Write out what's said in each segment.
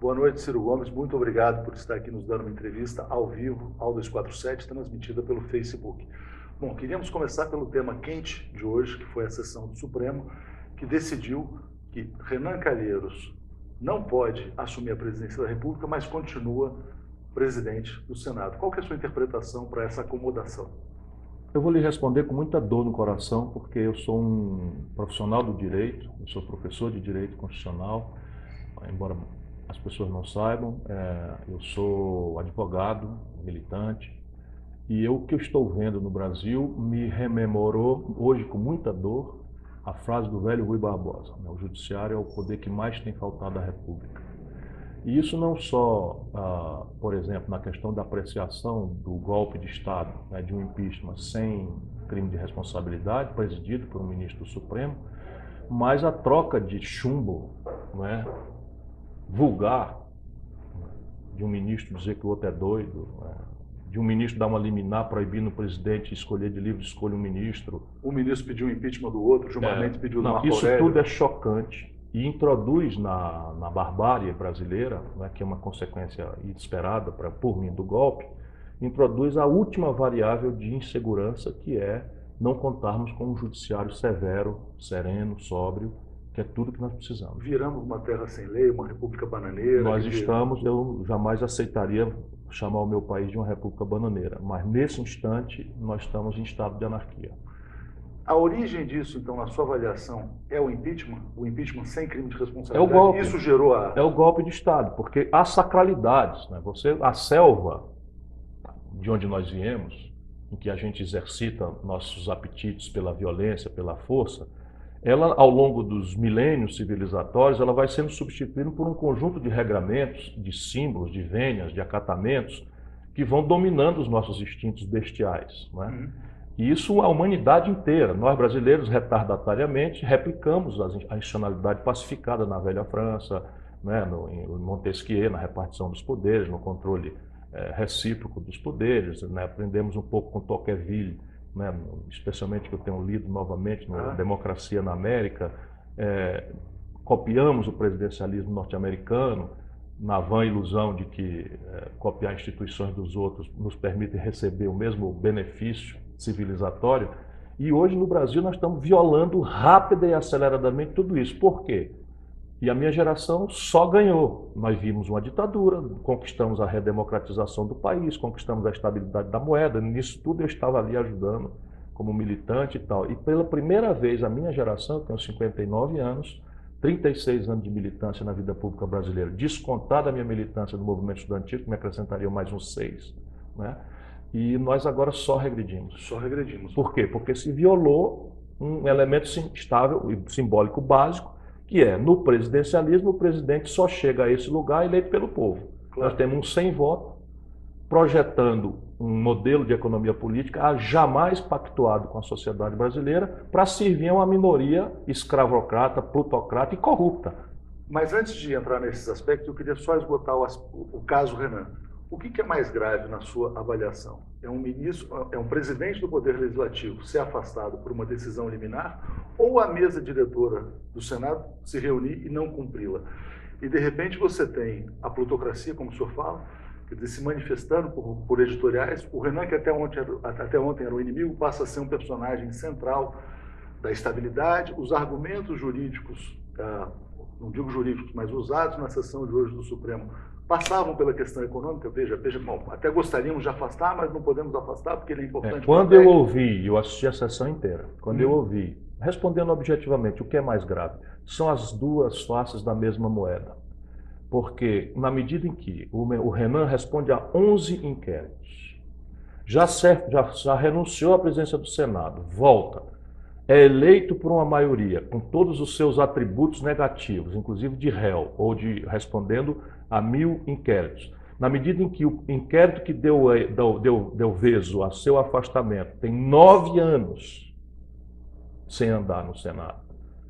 Boa noite, Ciro Gomes. Muito obrigado por estar aqui nos dando uma entrevista ao vivo, ao 247, transmitida pelo Facebook. Bom, queríamos começar pelo tema quente de hoje, que foi a sessão do Supremo, que decidiu que Renan Calheiros não pode assumir a presidência da República, mas continua presidente do Senado. Qual que é a sua interpretação para essa acomodação? Eu vou lhe responder com muita dor no coração, porque eu sou um profissional do direito, eu sou professor de direito constitucional, embora as pessoas não saibam, eu sou advogado, militante, e o que eu estou vendo no Brasil me rememorou, hoje com muita dor, a frase do velho Rui Barbosa: o judiciário é o poder que mais tem faltado à República. E isso não só, por exemplo, na questão da apreciação do golpe de Estado, né, de um impeachment sem crime de responsabilidade, presidido por um ministro do Supremo, mas a troca de chumbo, né, vulgar, de um ministro dizer que o outro é doido, né, de um ministro dar uma liminar proibindo o presidente escolher de livre escolha um ministro. Um ministro pediu o impeachment do outro, Gilmar Mendes pediu do Marco Isso Aurélio. tudo é chocante e introduz na barbárie brasileira, né, que é uma consequência esperada por mim do golpe, introduz a última variável de insegurança, que é não contarmos com um judiciário severo, sereno, sóbrio, que é tudo que nós precisamos. Viramos uma terra sem lei, uma república bananeira. Eu jamais aceitaria chamar o meu país de uma república bananeira, mas nesse instante nós estamos em estado de anarquia. A origem disso, então, na sua avaliação, é o impeachment? O impeachment sem crime de responsabilidade? É o golpe. Isso gerou É o golpe de Estado, porque há sacralidades, né? A selva de onde nós viemos, em que a gente exercita nossos apetites pela violência, pela força, ela, ao longo dos milênios civilizatórios, ela vai sendo substituída por um conjunto de regramentos, de símbolos, de vênias, de acatamentos, que vão dominando os nossos instintos bestiais, né? E isso a humanidade inteira. Nós brasileiros, retardatariamente, replicamos a institucionalidade pacificada na velha França, né, em Montesquieu, na repartição dos poderes, no controle recíproco dos poderes, né? Aprendemos um pouco com Tocqueville, né, especialmente que eu tenho lido novamente no Democracia na América. Copiamos o presidencialismo norte-americano, na vã ilusão de que copiar instituições dos outros nos permite receber o mesmo benefício civilizatório. E hoje no Brasil nós estamos violando rápida e aceleradamente tudo isso. Por quê? E a minha geração só ganhou. Nós vimos uma ditadura, conquistamos a redemocratização do país, conquistamos a estabilidade da moeda. Nisso tudo eu estava ali ajudando como militante e tal. E pela primeira vez a minha geração, eu tenho 59 anos, 36 anos de militância na vida pública brasileira, descontada a minha militância no movimento estudantil, que me acrescentaria mais uns 6, né? E nós agora só regredimos. Só regredimos. Por quê? Porque se violou um elemento estável e simbólico básico, que é, no presidencialismo, o presidente só chega a esse lugar eleito pelo povo. Claro. Nós temos um sem voto, projetando um modelo de economia política jamais pactuado com a sociedade brasileira para servir a uma minoria escravocrata, plutocrata e corrupta. Mas antes de entrar nesses aspectos, eu queria só esgotar o caso Renan. O que é mais grave na sua avaliação? É um presidente do Poder Legislativo ser afastado por uma decisão liminar, ou a mesa diretora do Senado se reunir e não cumpri-la? E de repente você tem a plutocracia, como o senhor fala, quer dizer, se manifestando por editoriais. O Renan, que até ontem era o inimigo, passa a ser um personagem central da estabilidade. Os argumentos jurídicos, não digo jurídicos, mas usados na sessão de hoje do Supremo, passavam pela questão econômica. Veja, bom, até gostaríamos de afastar, mas não podemos afastar porque ele é importante. Quando eu ouvi, eu assisti a sessão inteira, quando eu ouvi, respondendo objetivamente, o que é mais grave? São as duas faces da mesma moeda. Porque, na medida em que o Renan responde a 11 inquéritos, já renunciou à presidência do Senado, volta, é eleito por uma maioria, com todos os seus atributos negativos, inclusive de réu, ou de respondendo a 1000 inquéritos. Na medida em que o inquérito que deu vezo a seu afastamento tem 9 anos sem andar no Senado,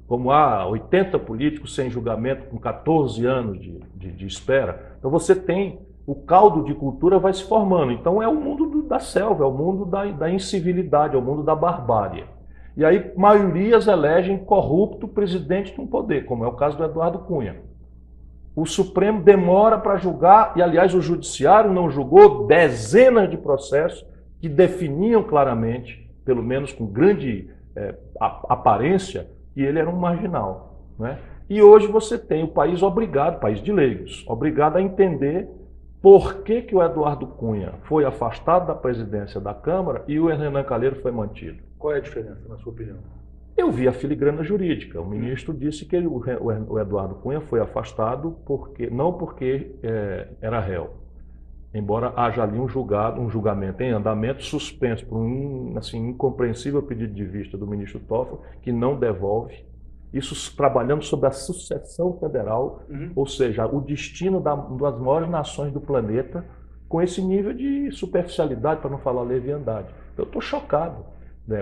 como há 80 políticos sem julgamento com 14 anos de espera, então você tem, o caldo de cultura vai se formando. Então é o mundo da selva, é o mundo da incivilidade, é o mundo da barbárie. E aí maiorias elegem corrupto presidente de um poder, como é o caso do Eduardo Cunha. O Supremo demora para julgar, e aliás o Judiciário não julgou dezenas de processos que definiam claramente, pelo menos com grande aparência, que ele era um marginal, né? E hoje você tem o país obrigado, país de leigos, obrigado a entender por que o Eduardo Cunha foi afastado da presidência da Câmara e o Renan Calheiros foi mantido. Qual é a diferença, na sua opinião? Eu vi a filigrana jurídica. O ministro disse que o Eduardo Cunha foi afastado não porque era réu, embora haja ali um julgamento em andamento, suspenso por um incompreensível pedido de vista do ministro Toffoli, que não devolve. Isso trabalhando sobre a sucessão federal, ou seja, o destino das maiores nações do planeta, com esse nível de superficialidade, para não falar leviandade. Eu estou chocado.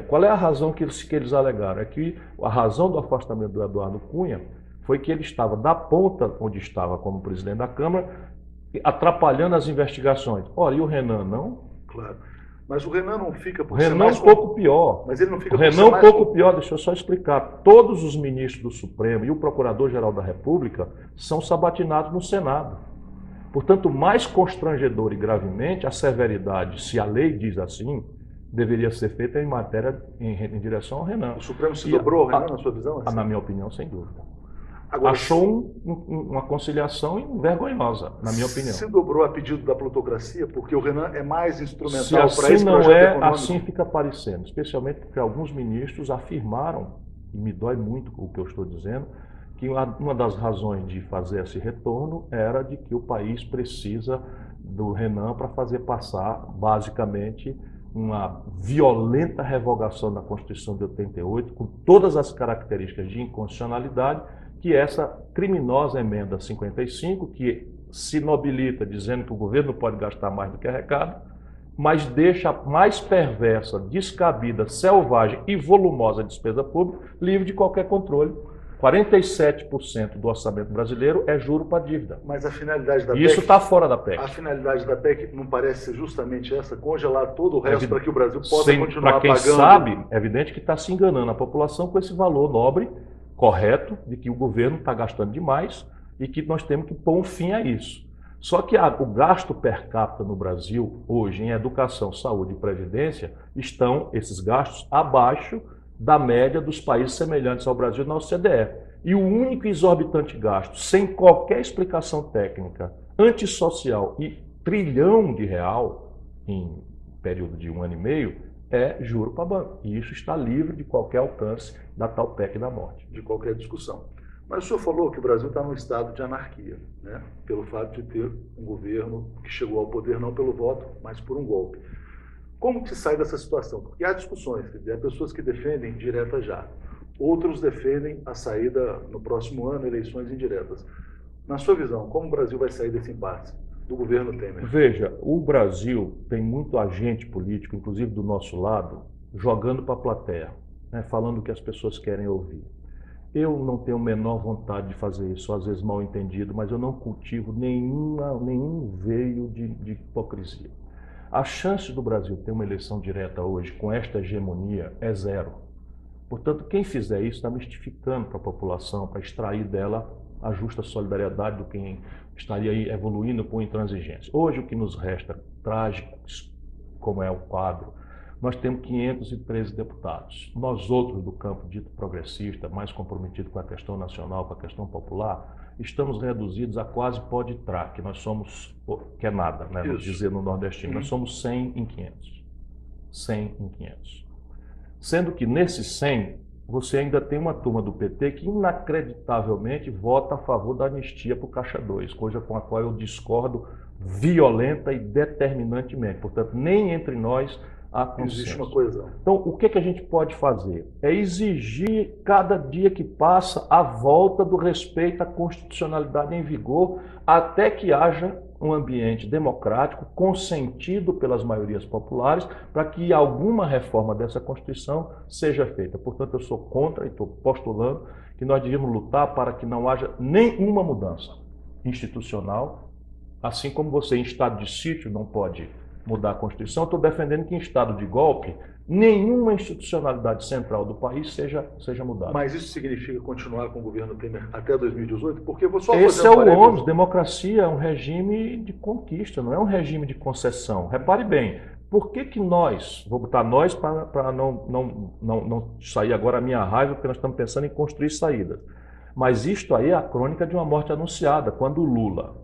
Qual é a razão que eles alegaram? É que a razão do afastamento do Eduardo Cunha foi que ele estava da ponta onde estava como presidente da Câmara, atrapalhando as investigações. Ora, e o Renan não? Claro. Mas o Renan não fica por ser mais... Renan é um pouco pior. Mas ele não fica o Renan é um pouco pior, deixa eu só explicar. Todos os ministros do Supremo e o Procurador-Geral da República são sabatinados no Senado. Portanto, mais constrangedor e gravemente, a severidade, se a lei diz assim, deveria ser feita em matéria em direção ao Renan. O Supremo se dobrou ao Renan, na sua visão? Assim? Na minha opinião, sem dúvida. Agora, achou uma conciliação vergonhosa, na minha opinião. Se dobrou a pedido da plutocracia, porque o Renan é mais instrumental para esse projeto não econômico? Assim fica parecendo, especialmente porque alguns ministros afirmaram, e me dói muito o que eu estou dizendo, que uma das razões de fazer esse retorno era de que o país precisa do Renan para fazer passar, basicamente, uma violenta revogação da Constituição de 88, com todas as características de inconstitucionalidade, que essa criminosa emenda 55, que se nobilita dizendo que o governo não pode gastar mais do que arrecada, mas deixa a mais perversa, descabida, selvagem e volumosa despesa pública livre de qualquer controle. 47% do orçamento brasileiro é juro para dívida. Mas a finalidade da PEC... Isso está fora da PEC. A finalidade da PEC não parece ser justamente essa? Congelar todo o resto para que o Brasil possa continuar pagando... Para quem sabe, é evidente que está se enganando a população com esse valor nobre, correto, de que o governo está gastando demais e que nós temos que pôr um fim a isso. Só que o gasto per capita no Brasil, hoje, em educação, saúde e previdência, estão, esses gastos, abaixo da média dos países semelhantes ao Brasil na OCDE. E o único exorbitante gasto, sem qualquer explicação técnica, antissocial e trilhão de real, em período de 1 ano e meio, é juro para banco. E isso está livre de qualquer alcance da tal PEC da morte. De qualquer discussão. Mas o senhor falou que o Brasil está num estado de anarquia, né? Pelo fato de ter um governo que chegou ao poder não pelo voto, mas por um golpe. Como que se sai dessa situação? Porque há discussões, quer dizer, há pessoas que defendem direta já, outros defendem a saída no próximo ano, eleições indiretas. Na sua visão, como o Brasil vai sair desse impasse do governo Temer? Veja, o Brasil tem muito agente político, inclusive do nosso lado, jogando para a plateia, né, falando o que as pessoas querem ouvir. Eu não tenho a menor vontade de fazer isso, às vezes mal entendido, mas eu não cultivo nenhum veio de hipocrisia. A chance do Brasil ter uma eleição direta hoje com esta hegemonia é zero. Portanto, quem fizer isso está mistificando para a população, para extrair dela a justa solidariedade do quem estaria aí evoluindo com intransigência. Hoje, o que nos resta, trágico, como é o quadro, nós temos 513 deputados. Nós outros do campo dito progressista, mais comprometido com a questão nacional, com a questão popular, estamos reduzidos a quase pó de traque. Nós somos, que é nada, né? Vamos dizer no nordestino, nós somos 100 em 500. 100 em 500. Sendo que nesses 100, você ainda tem uma turma do PT que inacreditavelmente vota a favor da anistia para o Caixa 2, coisa com a qual eu discordo violenta e determinantemente. Portanto, nem entre nós há consenso. Existe uma coisa. Então, o que a gente pode fazer? É exigir, cada dia que passa, a volta do respeito à constitucionalidade em vigor, até que haja um ambiente democrático, consentido pelas maiorias populares, para que alguma reforma dessa Constituição seja feita. Portanto, eu sou contra e estou postulando que nós devíamos lutar para que não haja nenhuma mudança institucional, assim como você em estado de sítio não pode mudar a Constituição, eu estou defendendo que em estado de golpe, nenhuma institucionalidade central do país seja mudada. Mas isso significa continuar com o governo Temer até 2018? Porque eu vou só Esse fazer é um o parênteses. ônus. Democracia é um regime de conquista, não é um regime de concessão. Repare bem, por que nós, vou botar nós para não sair agora a minha raiva, porque nós estamos pensando em construir saídas. Mas isto aí é a crônica de uma morte anunciada, quando o Lula,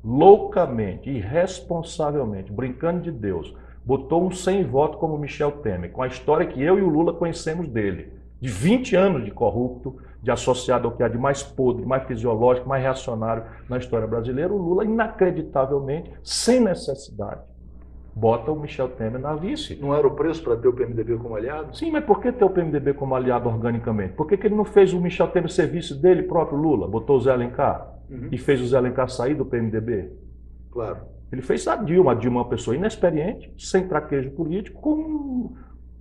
loucamente, irresponsavelmente, brincando de Deus, botou um sem voto como Michel Temer, com a história que eu e o Lula conhecemos dele, de 20 anos de corrupto, de associado ao que há de mais podre, mais fisiológico, mais reacionário na história brasileira, o Lula, inacreditavelmente, sem necessidade, bota o Michel Temer na vice. Não era o preço para ter o PMDB como aliado? Sim, mas por que ter o PMDB como aliado organicamente? Por que ele não fez o Michel Temer ser vice dele próprio, Lula? Botou o Zé Alencar e fez o Zé Alencar sair do PMDB? Claro. Ele fez a Dilma é uma pessoa inexperiente, sem traquejo político, com um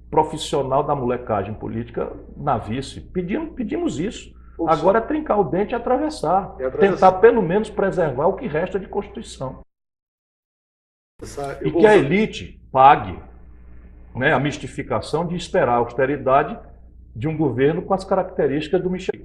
profissional da molecagem política na vice. Pedimos isso. Agora é trincar o dente e atravessar. Tentar pelo menos preservar o que resta de Constituição. E que a elite pague, né, a mistificação de esperar a austeridade de um governo com as características do Michel.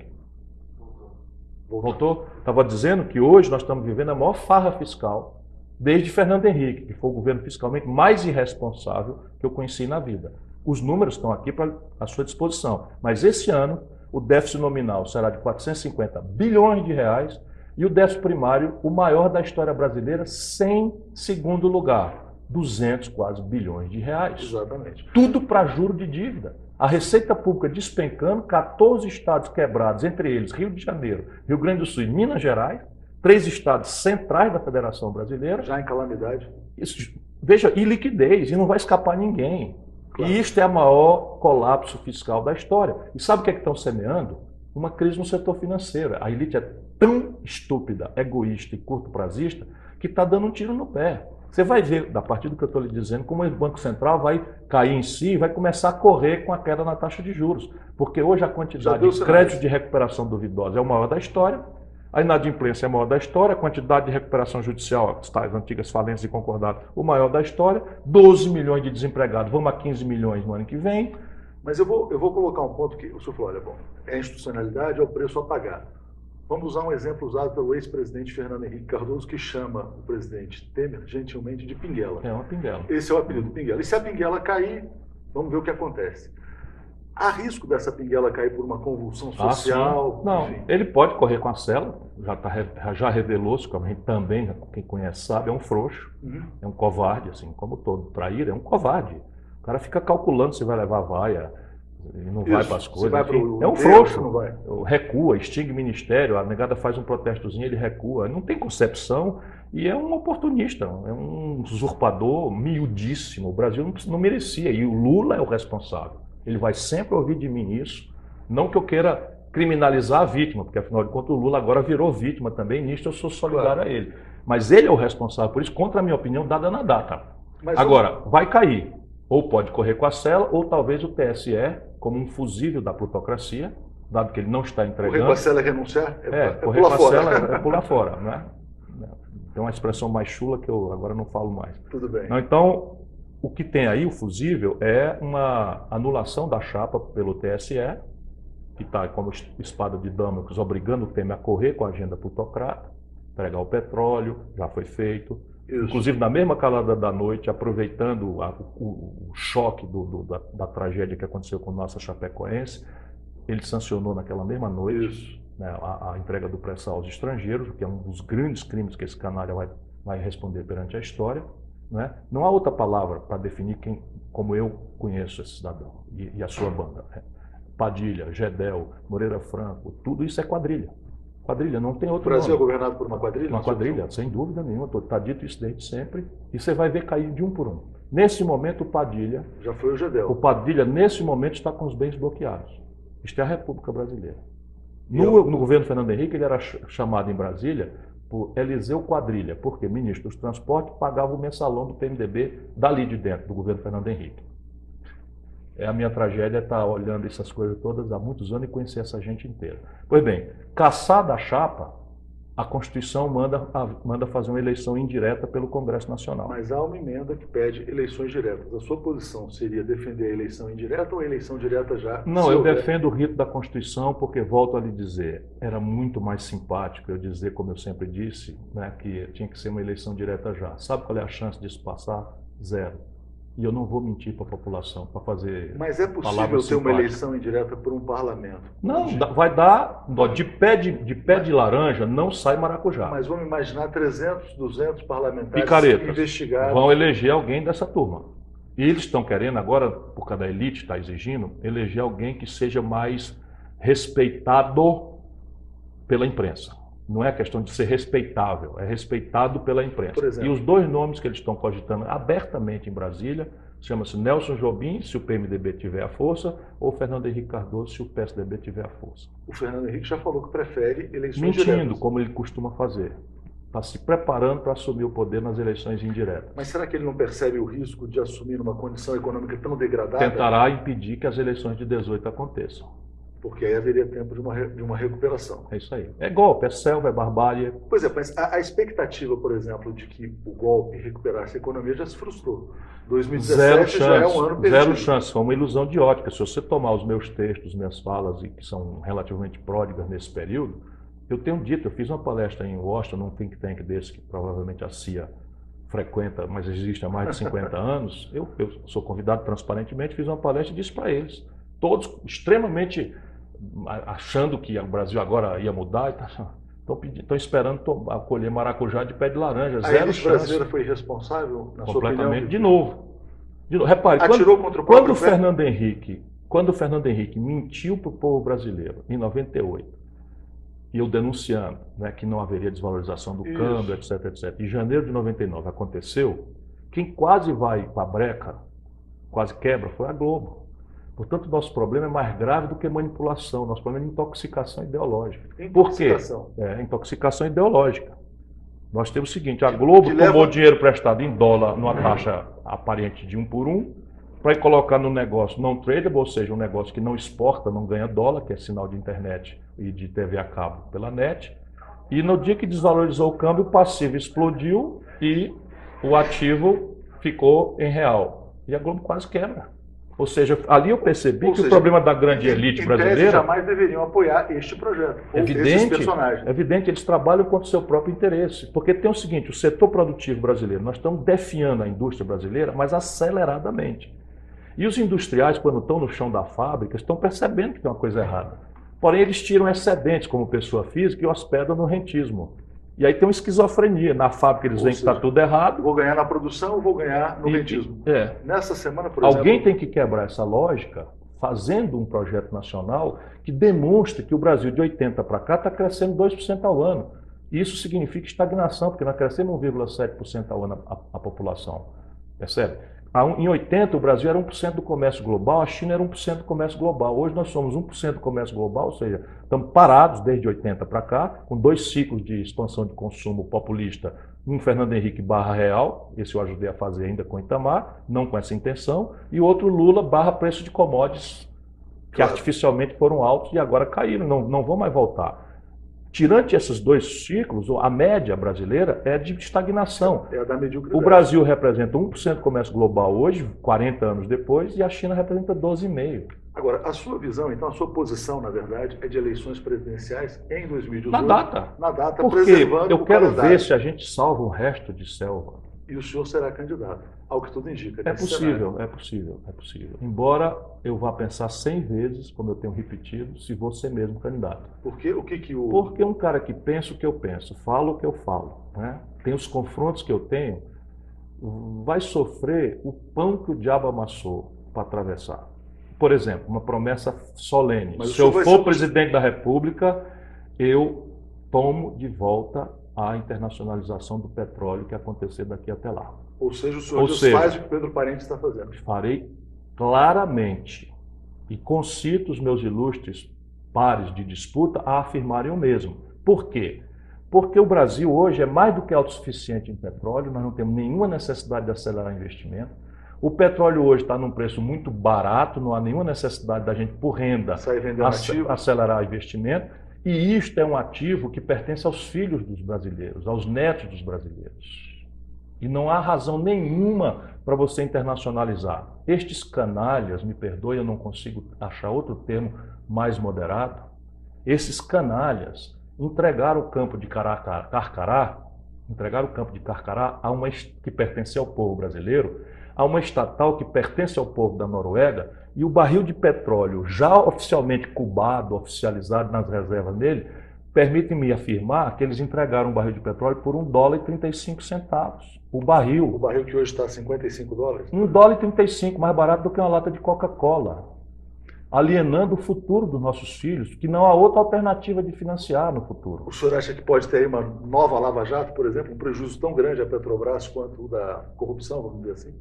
Voltou? Estava dizendo que hoje nós estamos vivendo a maior farra fiscal desde Fernando Henrique, que foi o governo fiscalmente mais irresponsável que eu conheci na vida. Os números estão aqui à sua disposição. Mas esse ano, o déficit nominal será de 450 bilhões de reais e o déficit primário, o maior da história brasileira, sem segundo lugar, 200 quase bilhões de reais. Exatamente. Tudo para juro de dívida. A Receita Pública despencando, 14 estados quebrados, entre eles Rio de Janeiro, Rio Grande do Sul e Minas Gerais, 3 estados centrais da Federação Brasileira. Já em calamidade. Isso, veja, e liquidez, e não vai escapar ninguém. Claro. E isto é o maior colapso fiscal da história. E sabe o que é que estão semeando? Uma crise no setor financeiro. A elite é tão estúpida, egoísta e curto-prazista que está dando um tiro no pé. Você vai ver, a partir do que eu estou lhe dizendo, como o Banco Central vai cair em si e vai começar a correr com a queda na taxa de juros. Porque hoje a quantidade de crédito de recuperação duvidosa é o maior da história, a inadimplência é a maior da história, a quantidade de recuperação judicial, as antigas falências e concordados, o maior da história, 12 milhões de desempregados, vamos a 15 milhões no ano que vem. Mas eu vou colocar um ponto que o senhor falou, olha, bom, é a institucionalidade, é o preço a pagar. Vamos usar um exemplo usado pelo ex-presidente Fernando Henrique Cardoso, que chama o presidente Temer, gentilmente, de Pinguela. É uma Pinguela. Esse é o apelido, Pinguela. E se a Pinguela cair, vamos ver o que acontece. Há risco dessa Pinguela cair por uma convulsão social? Não, enfim. Ele pode correr com a cela, já revelou-se, como a gente também, quem conhece sabe, é um frouxo, é um covarde, assim, como todo traíra, é um covarde. O cara fica calculando se vai levar vaia, e não vai para as coisas. É um frouxo, não vai. Recua, extingue ministério, a negada faz um protestozinho, ele recua. Não tem concepção e é um oportunista, é um usurpador miudíssimo. O Brasil não merecia e o Lula é o responsável. Ele vai sempre ouvir de mim isso. Não que eu queira criminalizar a vítima, porque afinal de contas o Lula agora virou vítima também, nisto eu sou solidário a ele. Mas ele é o responsável por isso, contra a minha opinião, dada na data. Agora, vai cair. Ou pode correr com a cela, ou talvez o TSE, como um fusível da plutocracia, dado que ele não está entregando. Correr com a cela é renunciar? Correr com a cela é pular fora, né? Tem uma expressão mais chula que eu agora não falo mais. Tudo bem. Não, então, o que tem aí, o fusível, é uma anulação da chapa pelo TSE, que está como espada de Damocles, obrigando o Temer a correr com a agenda plutocrata, entregar o petróleo, já foi feito. Isso. Inclusive, na mesma calada da noite, aproveitando o choque da tragédia que aconteceu com nossa Chapecoense, ele sancionou naquela mesma noite, né, a entrega do pré-sal aos estrangeiros, que é um dos grandes crimes que esse canalha vai responder perante a história. Né? Não há outra palavra para definir como eu conheço esse cidadão e a sua banda. Padilha, Gedel, Moreira Franco, tudo isso é quadrilha. Quadrilha, não tem outro nome. O Brasil é governado por uma quadrilha? Uma quadrilha, sem dúvida nenhuma. Está dito isso desde sempre. E você vai ver cair de um por um. Nesse momento, o Padilha... Já foi o Gedel. O Padilha, nesse momento, está com os bens bloqueados. Isto é a República Brasileira. No governo Fernando Henrique, ele era chamado em Brasília por Eliseu Quadrilha, porque o ministro dos Transportes pagava o mensalão do PMDB dali de dentro, do governo Fernando Henrique. A minha tragédia é estar olhando essas coisas todas há muitos anos e conhecer essa gente inteira. Pois bem, caçada a chapa, a Constituição manda fazer uma eleição indireta pelo Congresso Nacional. Mas há uma emenda que pede eleições diretas. A sua posição seria defender a eleição indireta ou a eleição direta já? Não, eu defendo o rito da Constituição porque, volto a lhe dizer, era muito mais simpático eu dizer, como eu sempre disse, né, que tinha que ser uma eleição direta já. Sabe qual é a chance disso passar? Zero. E eu não vou mentir para a população para fazer. Mas é possível ter uma eleição indireta por um parlamento? Não, vai dar. De pé de laranja não sai maracujá. Mas vamos imaginar 300, 200 parlamentares investigados. Vão eleger alguém dessa turma. E eles estão querendo agora, por causa da elite está exigindo, eleger alguém que seja mais respeitado pela imprensa. Não é questão de ser respeitável, é respeitado pela imprensa. E os dois nomes que eles estão cogitando abertamente em Brasília, chama-se Nelson Jobim, se o PMDB tiver a força, ou Fernando Henrique Cardoso, se o PSDB tiver a força. O Fernando Henrique já falou que prefere eleições diretas. Mentindo, como ele costuma fazer. Está se preparando para assumir o poder nas eleições indiretas. Mas será que ele não percebe o risco de assumir uma condição econômica tão degradada? Tentará impedir que as eleições de 18 aconteçam. Porque aí haveria tempo de uma recuperação. É isso aí. É golpe, é selva, é barbárie. Pois é, mas a expectativa, por exemplo, de que o golpe recuperasse a economia já se frustrou. 2017 já é um ano perdido. Zero chance, foi uma ilusão de ótica. Se você tomar os meus textos, minhas falas, que são relativamente pródigas nesse período, eu tenho dito, eu fiz uma palestra em Washington, num think tank desse que provavelmente a CIA frequenta, mas existe há mais de 50 anos. Eu sou convidado transparentemente, fiz uma palestra e disse para eles, todos extremamente achando que o Brasil agora ia mudar, estão esperando colher maracujá de pé de laranja. A elite brasileira foi responsável, na sua opinião? Completamente. De novo. Repare, quando o Fernando Henrique mentiu para o povo brasileiro em 98, e eu denunciando, né, que não haveria desvalorização do câmbio, etc, etc. Em janeiro de 99 aconteceu, quem quase vai para a breca, quase quebra, foi a Globo. Portanto, nosso problema é mais grave do que manipulação, nosso problema é intoxicação ideológica. Por quê? Intoxicação ideológica. Nós temos o seguinte, a Globo tomou dinheiro prestado em dólar numa taxa aparente de 1 por 1, para colocar no negócio não tradable, ou seja, um negócio que não exporta, não ganha dólar, que é sinal de internet e de TV a cabo pela net. E no dia que desvalorizou o câmbio, o passivo explodiu e o ativo ficou em real. E a Globo quase quebra. Ou seja, ali eu percebi que o problema da grande elite brasileira... Eles jamais deveriam apoiar este projeto, esses personagens. É evidente, eles trabalham contra o seu próprio interesse. Porque tem o seguinte, o setor produtivo brasileiro, nós estamos definhando a indústria brasileira, mas aceleradamente. E os industriais, quando estão no chão da fábrica, estão percebendo que tem uma coisa errada. Porém, eles tiram excedentes como pessoa física e hospedam no rentismo. E aí tem uma esquizofrenia. Na fábrica eles veem que está tudo errado. Vou ganhar na produção ou vou ganhar no rentismo? Nessa semana, por exemplo... Alguém tem que quebrar essa lógica fazendo um projeto nacional que demonstre que o Brasil de 80 para cá está crescendo 2% ao ano. E isso significa estagnação, porque nós crescemos 1,7% ao ano a população. Percebe? Em 80, o Brasil era 1% do comércio global, a China era 1% do comércio global. Hoje nós somos 1% do comércio global, ou seja, estamos parados desde 80 para cá, com 2 ciclos de expansão de consumo populista, um Fernando Henrique barra real, esse eu ajudei a fazer ainda com Itamar, não com essa intenção, e outro Lula barra preço de commodities, que artificialmente foram altos e agora caíram, não vão mais voltar. Tirante esses 2 ciclos, a média brasileira é de estagnação. É a da mediocridade. O Brasil representa 1% do comércio global hoje, 40 anos depois, e a China representa 12,5%. Agora, a sua visão, então, a sua posição, na verdade, é de eleições presidenciais em 2018? Na data. Na data, porque preservando eu quero ver se a gente salva o resto de selva. E o senhor será candidato, ao que tudo indica. É possível. Embora eu vá pensar 100 vezes, como eu tenho repetido, se vou ser mesmo candidato. Por quê? Porque um cara que pensa o que eu penso, fala o que eu falo, né? Tem os confrontos que eu tenho, vai sofrer o pão que o diabo amassou para atravessar. Por exemplo, uma promessa solene. Se eu for presidente da República, eu tomo de volta a internacionalização do petróleo que acontecer daqui até lá. Ou seja, o senhor faz o que Pedro Parente está fazendo. Farei claramente e concito os meus ilustres pares de disputa a afirmarem o mesmo. Por quê? Porque o Brasil hoje é mais do que autossuficiente em petróleo, nós não temos nenhuma necessidade de acelerar investimento. O petróleo hoje está num preço muito barato, não há nenhuma necessidade da gente, por renda, acelerar investimento. E isto é um ativo que pertence aos filhos dos brasileiros, aos netos dos brasileiros. E não há razão nenhuma para você internacionalizar. Estes canalhas, me perdoe, eu não consigo achar outro termo mais moderado, esses canalhas entregaram o campo de Carcará, a uma que pertence ao povo brasileiro, a uma estatal que pertence ao povo da Noruega, e o barril de petróleo já oficialmente cubado, oficializado nas reservas dele, permite-me afirmar que eles entregaram um barril de petróleo por $1,35. O barril. O barril que hoje está a $55? $1,35, mais barato do que uma lata de Coca-Cola. Alienando o futuro dos nossos filhos, que não há outra alternativa de financiar no futuro. O senhor acha que pode ter aí uma nova Lava Jato, por exemplo, um prejuízo tão grande à Petrobras quanto o da corrupção, vamos dizer assim?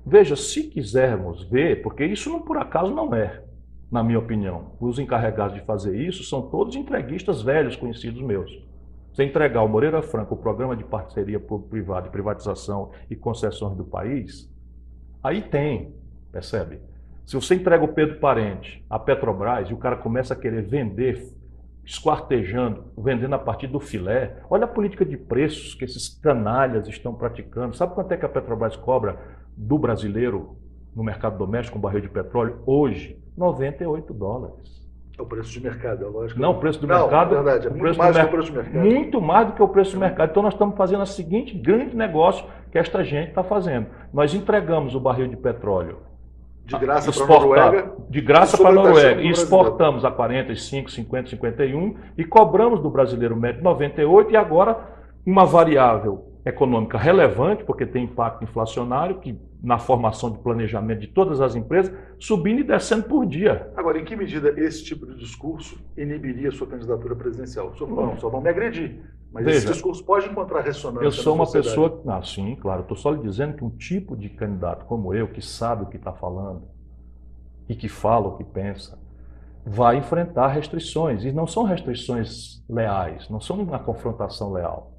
Veja, se quisermos ver, porque isso não por acaso não é, na minha opinião. Os encarregados de fazer isso são todos entreguistas velhos, conhecidos meus. Você entregar ao Moreira Franco o programa de parceria público-privada, de privatização e concessões do país, aí tem, percebe? Se você entrega o Pedro Parente à Petrobras e o cara começa a querer vender, esquartejando, vendendo a partir do filé, olha a política de preços que esses canalhas estão praticando. Sabe quanto é que a Petrobras cobra do brasileiro no mercado doméstico, um barril de petróleo? Hoje, $98. É o preço de mercado, é lógico. Não, o preço do mercado. É verdade, é muito mais do que o preço de mercado. Muito mais do que o preço do mercado. Então nós estamos fazendo o seguinte grande negócio que esta gente está fazendo. Nós entregamos o barril de petróleo de graça para a Noruega. De graça para a Noruega. E exportamos a 45, 50, 51 e cobramos do brasileiro médio 98 e agora uma variável econômica relevante, porque tem impacto inflacionário, que na formação de planejamento de todas as empresas, subindo e descendo por dia. Agora, em que medida esse tipo de discurso inibiria a sua candidatura presidencial? O senhor falou, não, só vão me agredir. Mas veja, esse discurso pode encontrar ressonância. Eu sou uma pessoa. Ah, sim, claro. Estou só lhe dizendo que um tipo de candidato como eu, que sabe o que está falando e que fala o que pensa, vai enfrentar restrições. E não são restrições leais, não são uma confrontação leal.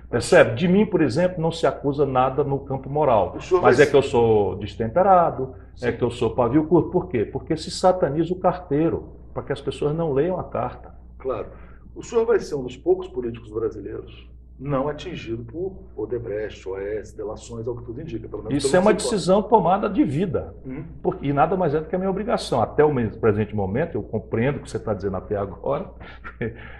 Percebe? De mim, por exemplo, não se acusa nada no campo moral. Mas é que eu sou destemperado, é que eu sou pavio curto. Por quê? Porque se sataniza o carteiro, para que as pessoas não leiam a carta. Claro. O senhor vai ser um dos poucos políticos brasileiros não atingido por Odebrecht, OAS, delações, ao que tudo indica. Pelo menos isso é uma decisão tomada de vida. E nada mais é do que a minha obrigação. Até o presente momento, eu compreendo o que você está dizendo até agora,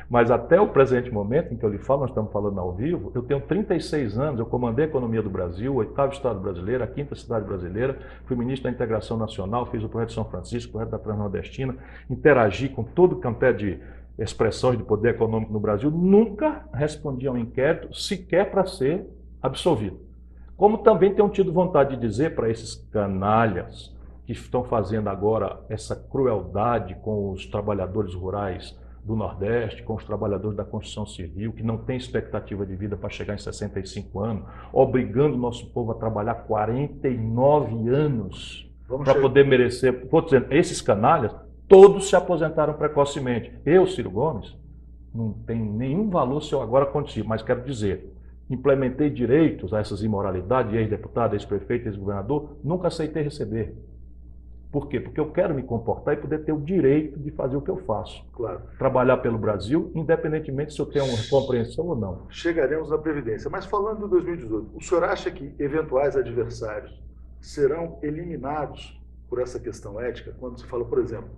mas até o presente momento em que eu lhe falo, nós estamos falando ao vivo, eu tenho 36 anos, eu comandei a economia do Brasil, o 8º estado brasileiro, a 5ª cidade brasileira, fui ministro da Integração Nacional, fiz o projeto de São Francisco, o projeto da Transnordestina, interagi com todo o campé de expressões de poder econômico no Brasil, nunca respondi a um inquérito sequer para ser absolvido. Como também tenho tido vontade de dizer para esses canalhas que estão fazendo agora essa crueldade com os trabalhadores rurais do Nordeste, com os trabalhadores da construção civil, que não têm expectativa de vida para chegar em 65 anos, obrigando o nosso povo a trabalhar 49 anos para poder merecer. Estou dizendo, esses canalhas, todos se aposentaram precocemente. Eu, Ciro Gomes, não tenho nenhum valor se eu agora acontecer, mas quero dizer, implementei direitos a essas imoralidades, ex-deputado, ex-prefeito, ex-governador, nunca aceitei receber. Por quê? Porque eu quero me comportar e poder ter o direito de fazer o que eu faço. Claro. Trabalhar pelo Brasil, independentemente se eu tenho uma compreensão ou não. Chegaremos na Previdência. Mas falando de 2018, o senhor acha que eventuais adversários serão eliminados por essa questão ética? Quando se fala, por exemplo,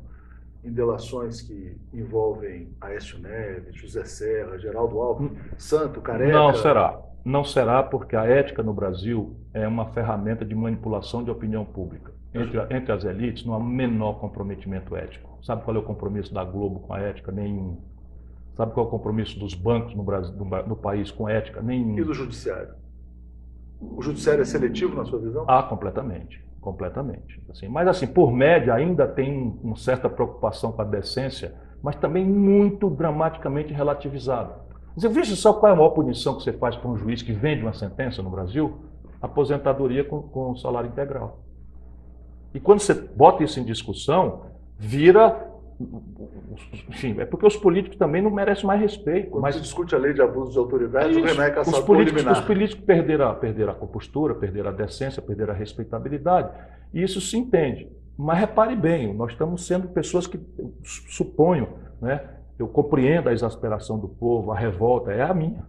em delações que envolvem Aécio Neves, José Serra, Geraldo Alckmin, Santo, Careca... Não será. Não será, porque a ética no Brasil é uma ferramenta de manipulação de opinião pública. Entre as elites não há menor comprometimento ético. Sabe qual é o compromisso da Globo com a ética? Nenhum. Sabe qual é o compromisso dos bancos no Brasil, no país com ética? Nenhum. E do judiciário? O judiciário é seletivo na sua visão? Ah, completamente. Completamente. Assim, mas assim, por média, ainda tem uma certa preocupação com a decência, mas também muito dramaticamente relativizada. Você veja só qual é a maior punição que você faz para um juiz que vende uma sentença no Brasil? Aposentadoria com salário integral. E quando você bota isso em discussão, vira... Enfim, é porque os políticos também não merecem mais respeito. Quando mas se discute a lei de abuso de autoridade, o Renan é caçado os políticos perderam a compostura, perderam a decência, perderam a respeitabilidade. E isso se entende. Mas repare bem, nós estamos sendo pessoas que, suponho, né, Eu compreendo a exasperação do povo, a revolta, é a minha.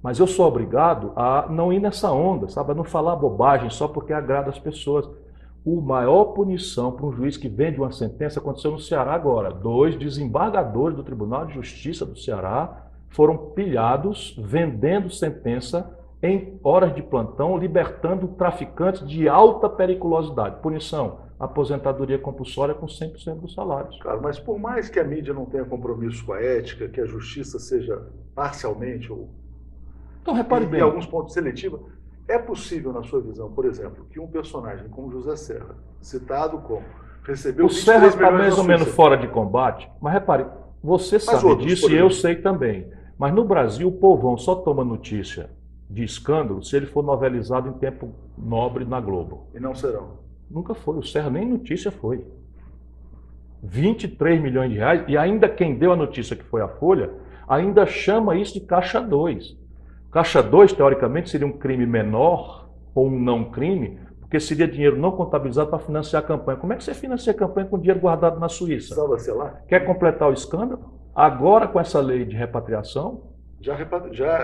Mas eu sou obrigado a não ir nessa onda, sabe? A não falar bobagem só porque agrada as pessoas. O maior punição para um juiz que vende uma sentença aconteceu no Ceará agora. 2 desembargadores do Tribunal de Justiça do Ceará foram pilhados vendendo sentença em horas de plantão, libertando traficantes de alta periculosidade. Punição, aposentadoria compulsória com 100% dos salários. Claro, mas por mais que a mídia não tenha compromisso com a ética, que a justiça seja parcialmente ou Então, repare em bem. alguns pontos seletiva, é possível, na sua visão, por exemplo, que um personagem como José Serra, citado como recebeu O Serra 23 está milhões mais da ou menos Suíça, fora de combate, mas repare, você sabe outros, disso por e eu exemplo? sei também. Mas no Brasil, o povão só toma notícia de escândalo se ele for novelizado em tempo nobre na Globo. e não serão. Nunca foi, o Serra nem notícia foi. 23 milhões de reais, e ainda quem deu a notícia, que foi a Folha, ainda chama isso de Caixa 2. Caixa 2, teoricamente, seria um crime menor ou um não crime, porque seria dinheiro não contabilizado para financiar a campanha. Como é que você financia a campanha com dinheiro guardado na Suíça? Precisava ser lá? Quer completar o escândalo? Agora, com essa lei de repatriação,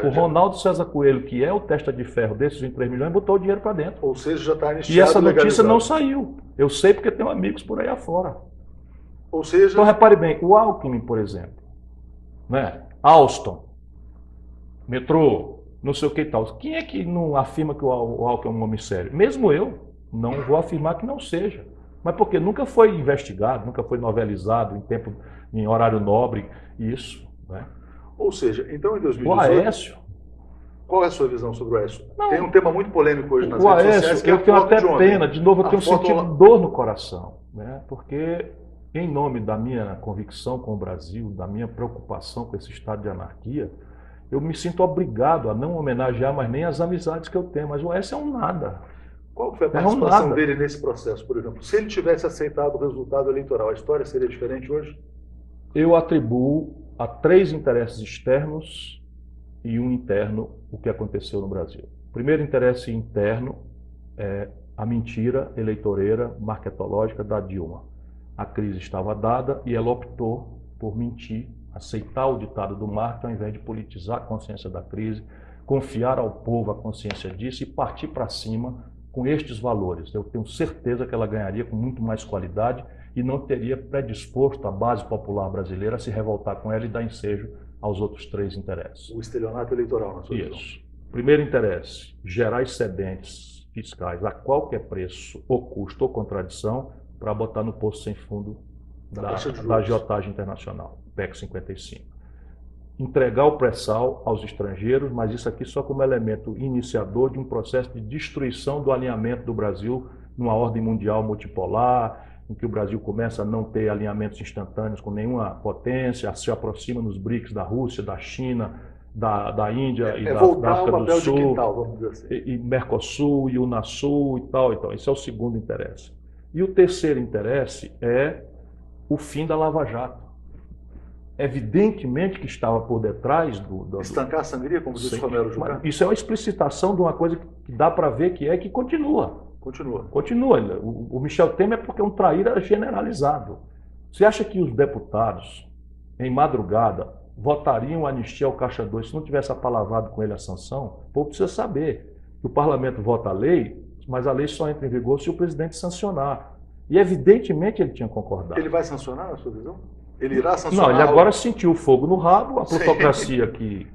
o Ronaldo César Coelho, que é o testa de ferro desses 23 milhões, botou o dinheiro para dentro. Ou seja, já está E anistiado, essa notícia legalizado. não saiu. Eu sei porque tenho amigos por aí afora. Ou seja, Então, repare bem, o Alckmin, por exemplo, né? Alstom, metrô, não sei o que e tal. Quem é que não afirma que o Alckmin é um homem sério? Mesmo eu não vou afirmar que não seja. Mas porque nunca foi investigado, nunca foi novelizado em horário nobre, isso, né? ou seja, então em O 2018, Aécio, qual é a sua visão sobre o Aécio? Não. Tem um tema muito polêmico hoje nas o redes sociais, Aécio, que é a eu tenho foto até de ontem. pena, de novo, eu A tenho foto sentido lá- dor no coração, né? Porque, em nome da minha convicção com o Brasil, da minha preocupação com esse estado de anarquia, eu me sinto obrigado a não homenagear mais nem as amizades que eu tenho, mas o Aécio é um nada. Qual foi a Não, participação nada. dele nesse processo, por exemplo? Se ele tivesse aceitado o resultado eleitoral, a história seria diferente hoje? Eu atribuo a 3 interesses externos e um interno o que aconteceu no Brasil. O primeiro interesse interno é a mentira eleitoreira marketológica da Dilma. A crise estava dada e ela optou por mentir, aceitar o ditado do marketing ao invés de politizar a consciência da crise, confiar ao povo a consciência disso e partir para cima com estes valores. Eu tenho certeza que ela ganharia com muito mais qualidade e não teria predisposto a base popular brasileira a se revoltar com ela e dar ensejo aos outros 3 interesses. O estelionato eleitoral, na sua visão? Isso. Primeiro interesse, gerar excedentes fiscais a qualquer preço, ou custo, ou contradição, para botar no poço sem fundo da agiotagem internacional, PEC 55. Entregar o pré-sal aos estrangeiros, mas isso aqui só como elemento iniciador de um processo de destruição do alinhamento do Brasil numa ordem mundial multipolar, em que o Brasil começa a não ter alinhamentos instantâneos com nenhuma potência, se aproxima nos BRICS da Rússia, da China, da Índia e da África do Sul, de quintal, vamos dizer assim. e Mercosul, e Unasul e tal, e tal. Esse é o segundo interesse. E o terceiro interesse é o fim da Lava Jato. Evidentemente que estava por detrás do Estancar a sangria, como disse Romero Jucá? Isso é uma explicitação de uma coisa que dá para ver que continua. Continua. Continua. O Michel Temer é porque é um traíra generalizado. Você acha que os deputados, em madrugada, votariam a anistia ao Caixa 2 se não tivesse apalavrado com ele a sanção? O povo precisa saber que o parlamento vota a lei, mas a lei só entra em vigor se o presidente sancionar. E evidentemente ele tinha concordado. Ele vai sancionar, na sua visão? Ele irá sancionar? Não, ele agora sentiu o fogo no rabo, a plutocracia que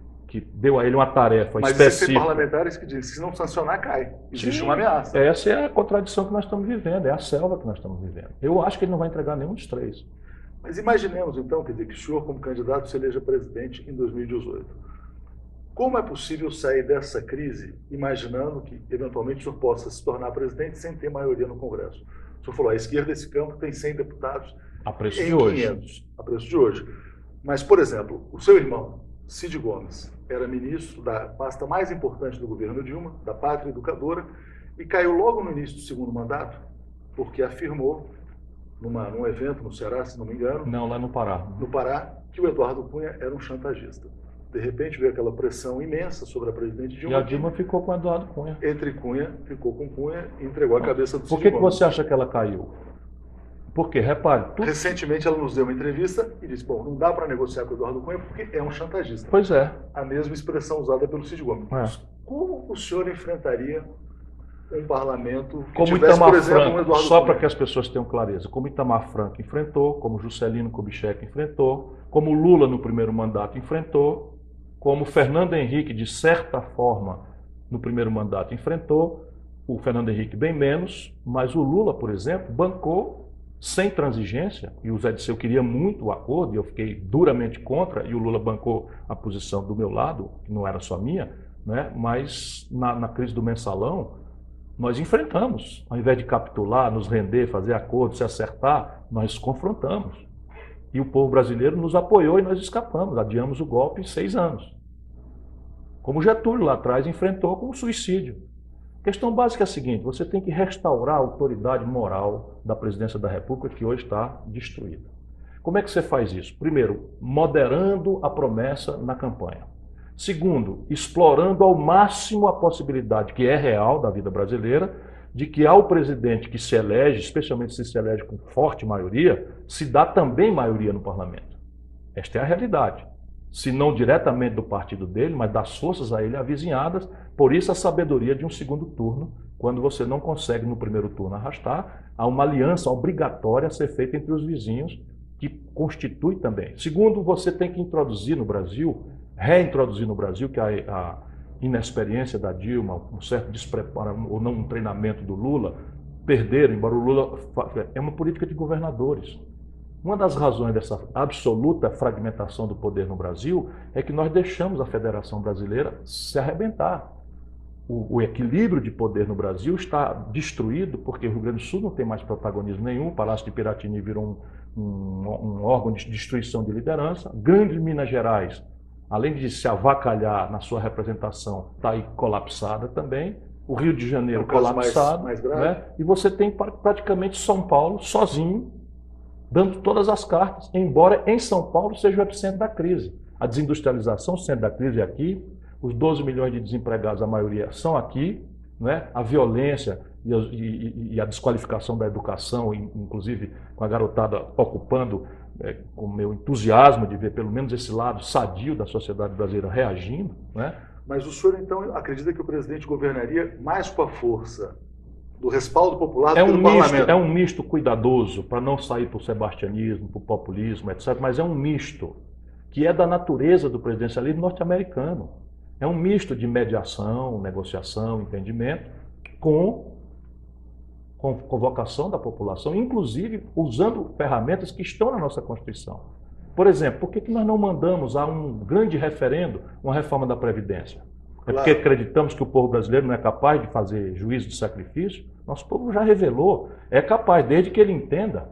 deu a ele uma tarefa mas específica. existem parlamentares que dizem que se não sancionar, cai. Existe uma ameaça. Essa é a contradição que nós estamos vivendo, é a selva que nós estamos vivendo. Eu acho que ele não vai entregar nenhum dos 3. Mas imaginemos, então, quer dizer, que o senhor, como candidato, se eleja presidente em 2018. Como é possível sair dessa crise, imaginando que, eventualmente, o senhor possa se tornar presidente sem ter maioria no Congresso? O senhor falou, a esquerda desse campo tem 100 deputados a preço em de hoje. 500, a preço de hoje. Mas, por exemplo, o seu irmão, Cid Gomes, era ministro da pasta mais importante do governo Dilma, da Pátria Educadora, e caiu logo no início do segundo mandato, porque afirmou, num evento no Ceará, se não me engano... Não, lá no Pará. No Pará, que o Eduardo Cunha era um chantagista. De repente veio aquela pressão imensa sobre a presidente Dilma. E a Dilma ficou com o Eduardo Cunha. Ficou com Cunha e entregou a cabeça do Cid Por que Gomes. você acha que ela caiu? Porque, repare, recentemente ela nos deu uma entrevista e disse, bom, não dá para negociar com o Eduardo Cunha porque é um chantagista. Pois é. A mesma expressão usada pelo Cid Gomes. Como o senhor enfrentaria um parlamento que como tivesse, Itamar por exemplo, Franco, um Eduardo só Cunha? para que as pessoas tenham clareza, como Itamar Franco enfrentou, como Juscelino Kubitschek enfrentou, como Lula no primeiro mandato enfrentou, como Fernando Henrique, de certa forma, no primeiro mandato enfrentou, o Fernando Henrique bem menos, mas o Lula, por exemplo, bancou sem transigência, e o Zé Disseu queria muito o acordo, e eu fiquei duramente contra, e o Lula bancou a posição do meu lado, que não era só minha, né? Mas na crise do mensalão, nós enfrentamos. Ao invés de capitular, nos render, fazer acordo, se acertar, nós confrontamos. E o povo brasileiro nos apoiou e nós escapamos, adiamos o golpe em 6 anos. Como Getúlio lá atrás enfrentou com o suicídio. A questão básica é a seguinte, você tem que restaurar a autoridade moral da presidência da República, que hoje está destruída. Como é que você faz isso? Primeiro, moderando a promessa na campanha. Segundo, explorando ao máximo a possibilidade, que é real da vida brasileira, de que ao presidente que se elege, especialmente se elege com forte maioria, se dá também maioria no parlamento. Esta é a realidade. Se não diretamente do partido dele, mas das forças a ele avizinhadas, por isso a sabedoria de um segundo turno, quando você não consegue no primeiro turno arrastar, há uma aliança obrigatória a ser feita entre os vizinhos, que constitui também. Segundo, você tem que introduzir no Brasil, reintroduzir no Brasil, que a inexperiência da Dilma, um certo despreparo, ou não um treinamento do Lula, perderam, embora o Lula é uma política de governadores. Uma das razões dessa absoluta fragmentação do poder no Brasil é que nós deixamos a Federação Brasileira se arrebentar. O equilíbrio de poder no Brasil está destruído porque o Rio Grande do Sul não tem mais protagonismo nenhum, o Palácio de Piratini virou um órgão de destruição de liderança. Grande Minas Gerais, além de se avacalhar na sua representação, está aí colapsada também. O Rio de Janeiro colapsado. Mais grave. Né? E você tem praticamente São Paulo sozinho, dando todas as cartas, embora em São Paulo seja o epicentro da crise. A desindustrialização, o centro da crise é aqui, os 12 milhões de desempregados, a maioria são aqui, né? A violência e a desqualificação da educação, inclusive com a garotada ocupando, com o meu entusiasmo de ver pelo menos esse lado sadio da sociedade brasileira reagindo. Né? Mas o senhor, então, acredita que o presidente governaria mais com a força do respaldo popular do que do parlamento? É um misto cuidadoso, para não sair para o sebastianismo, para o populismo, etc. Mas é um misto que é da natureza do presidencialismo norte-americano. É um misto de mediação, negociação, entendimento, com convocação da população, inclusive usando ferramentas que estão na nossa Constituição. Por exemplo, por que nós não mandamos a um grande referendo uma reforma da Previdência? É porque acreditamos que o povo brasileiro não é capaz de fazer juízo de sacrifício? Nosso povo já revelou, é capaz, desde que ele entenda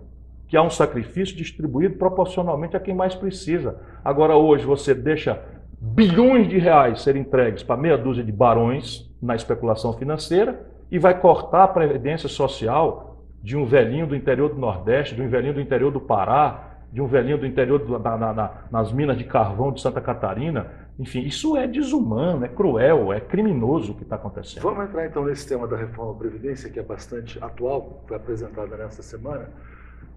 que há um sacrifício distribuído proporcionalmente a quem mais precisa. Agora, hoje, você deixa bilhões de reais serem entregues para meia dúzia de barões na especulação financeira e vai cortar a previdência social de um velhinho do interior do Nordeste, de um velhinho do interior do Pará, de um velhinho do interior nas minas de carvão de Santa Catarina. Enfim, isso é desumano, é cruel, é criminoso o que está acontecendo. Vamos entrar então nesse tema da reforma da Previdência, que é bastante atual, foi apresentada nesta semana.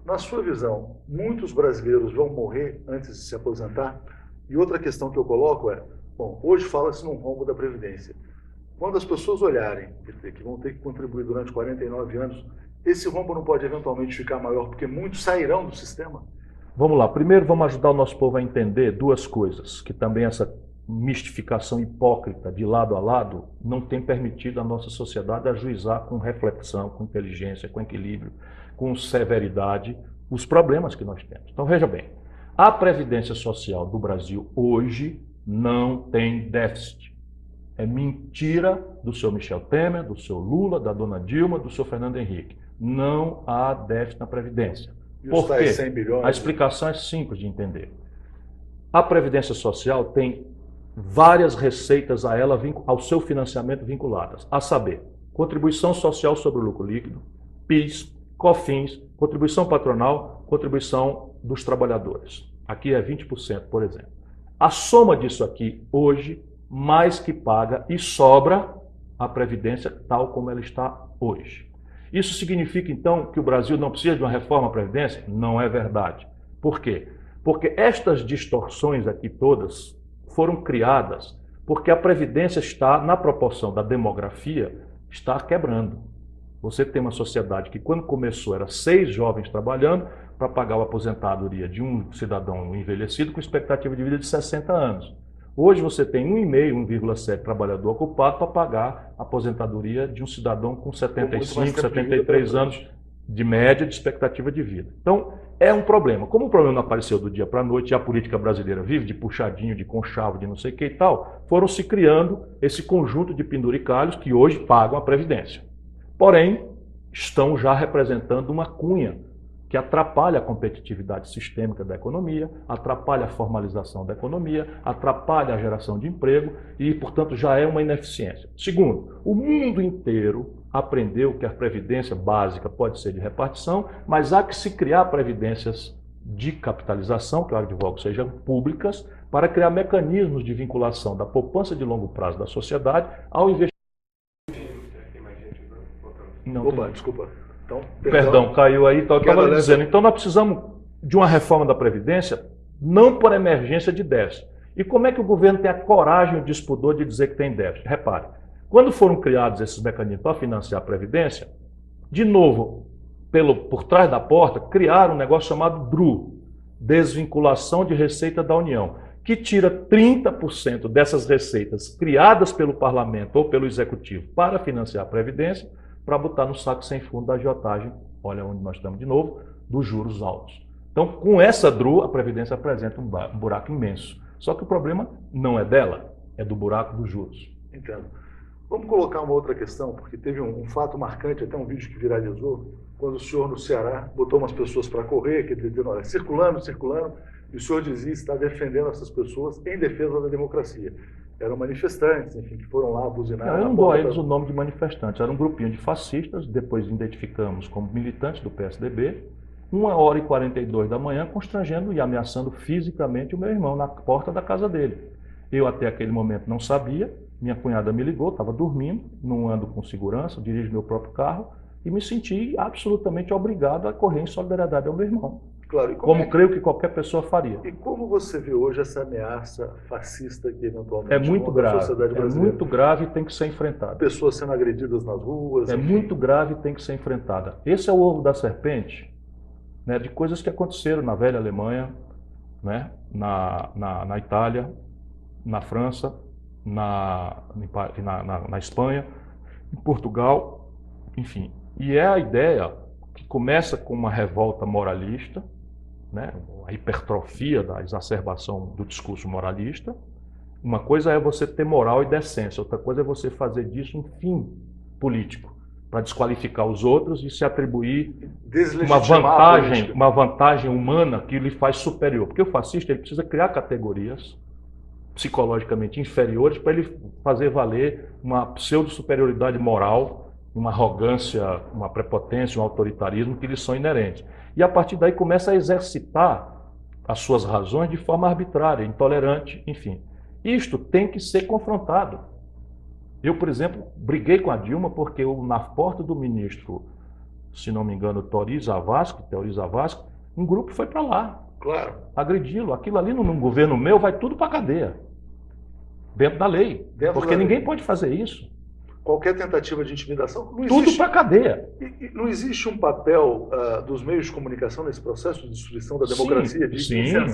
Na sua visão, muitos brasileiros vão morrer antes de se aposentar? E outra questão que eu coloco é, bom, hoje fala-se num rombo da Previdência. Quando as pessoas olharem que vão ter que contribuir durante 49 anos, esse rombo não pode eventualmente ficar maior, porque muitos sairão do sistema? Vamos lá, primeiro vamos ajudar o nosso povo a entender duas coisas, que também essa mistificação hipócrita de lado a lado não tem permitido a nossa sociedade ajuizar com reflexão, com inteligência, com equilíbrio, com severidade os problemas que nós temos. Então veja bem, a Previdência Social do Brasil hoje não tem déficit. É mentira do senhor Michel Temer, do senhor Lula, da dona Dilma, do senhor Fernando Henrique. Não há déficit na Previdência. Por quê? 100 bilhões, a explicação é simples de entender. A Previdência Social tem várias receitas a ela, ao seu financiamento vinculadas, a saber, contribuição social sobre o lucro líquido, PIS, COFINS, contribuição patronal, contribuição dos trabalhadores. Aqui é 20%, por exemplo. A soma disso aqui, hoje, mais que paga e sobra a Previdência tal como ela está hoje. Isso significa, então, que o Brasil não precisa de uma reforma da Previdência? Não é verdade. Por quê? Porque estas distorções aqui todas foram criadas porque a Previdência está, na proporção da demografia, está quebrando. Você tem uma sociedade que, quando começou, era 6 jovens trabalhando para pagar a aposentadoria de um cidadão envelhecido com expectativa de vida de 60 anos. Hoje você tem 1,5, 1,7 trabalhador ocupado para pagar a aposentadoria de um cidadão com 75, 73 anos de média de expectativa de vida. Então, é um problema. Como o problema não apareceu do dia para a noite e a política brasileira vive de puxadinho, de conchavo, de não sei o que e tal, foram se criando esse conjunto de penduricalhos que hoje pagam a Previdência. Porém, estão já representando uma cunha que atrapalha a competitividade sistêmica da economia, atrapalha a formalização da economia, atrapalha a geração de emprego e, portanto, já é uma ineficiência. Segundo, o mundo inteiro aprendeu que a previdência básica pode ser de repartição, mas há que se criar previdências de capitalização, que eu advogo sejam públicas, para criar mecanismos de vinculação da poupança de longo prazo da sociedade ao investimento. Não, opa, desculpa. Então, perdão, caiu aí. Então, eu estava dizendo, então nós precisamos de uma reforma da Previdência, não por emergência de déficit. E como é que o governo tem a coragem e o despudor de dizer que tem déficit? Repare, quando foram criados esses mecanismos para financiar a Previdência, de novo, por trás da porta, criaram um negócio chamado DRU, Desvinculação de Receita da União, que tira 30% dessas receitas criadas pelo Parlamento ou pelo Executivo para financiar a Previdência, para botar no saco sem fundo da agiotagem, olha onde nós estamos de novo, dos juros altos. Então, com essa DRU, a Previdência apresenta um buraco imenso. Só que o problema não é dela, é do buraco dos juros. Entendo. Vamos colocar uma outra questão, porque teve um fato marcante, até um vídeo que viralizou, quando o senhor no Ceará botou umas pessoas para correr, que ele dizia, olha, circulando, e o senhor dizia estar defendendo essas pessoas em defesa da democracia. Eram manifestantes, enfim, que foram lá buzinar. Eu não dou a eles o nome de manifestantes, era um grupinho de fascistas, depois identificamos como militantes do PSDB, 1h42 da manhã, constrangendo e ameaçando fisicamente o meu irmão na porta da casa dele. Eu até aquele momento não sabia, minha cunhada me ligou, estava dormindo, não ando com segurança, dirijo meu próprio carro, e me senti absolutamente obrigado a correr em solidariedade ao meu irmão. Claro, como creio que qualquer pessoa faria. E como você vê hoje essa ameaça fascista que eventualmente é muito grave, a sociedade brasileira? É muito grave e tem que ser enfrentada. Pessoas sendo agredidas nas ruas. É muito grave e tem que ser enfrentada. Esse é o ovo da serpente, né, de coisas que aconteceram na velha Alemanha, né, na Itália, na França, na Espanha, em Portugal, enfim. E é a ideia que começa com uma revolta moralista, né, a hipertrofia da exacerbação do discurso moralista. Uma coisa é você ter moral e decência, outra coisa é você fazer disso um fim político, para desqualificar os outros e se atribuir uma vantagem humana que lhe faz superior. Porque o fascista ele precisa criar categorias psicologicamente inferiores para ele fazer valer uma pseudo-superioridade moral, uma arrogância, uma prepotência, um autoritarismo que lhes são inerentes. E a partir daí começa a exercitar as suas razões de forma arbitrária, intolerante, enfim. Isto tem que ser confrontado. Eu, por exemplo, briguei com a Dilma porque na porta do ministro, se não me engano, Teori Zavascki, um grupo foi para lá. Claro. Agredi-lo. Aquilo ali no governo meu vai tudo para a cadeia. Dentro da lei. Porque ninguém pode fazer isso. Qualquer tentativa de intimidação, não tudo para a cadeia. E não existe um papel dos meios de comunicação nesse processo de destruição da democracia? Sim,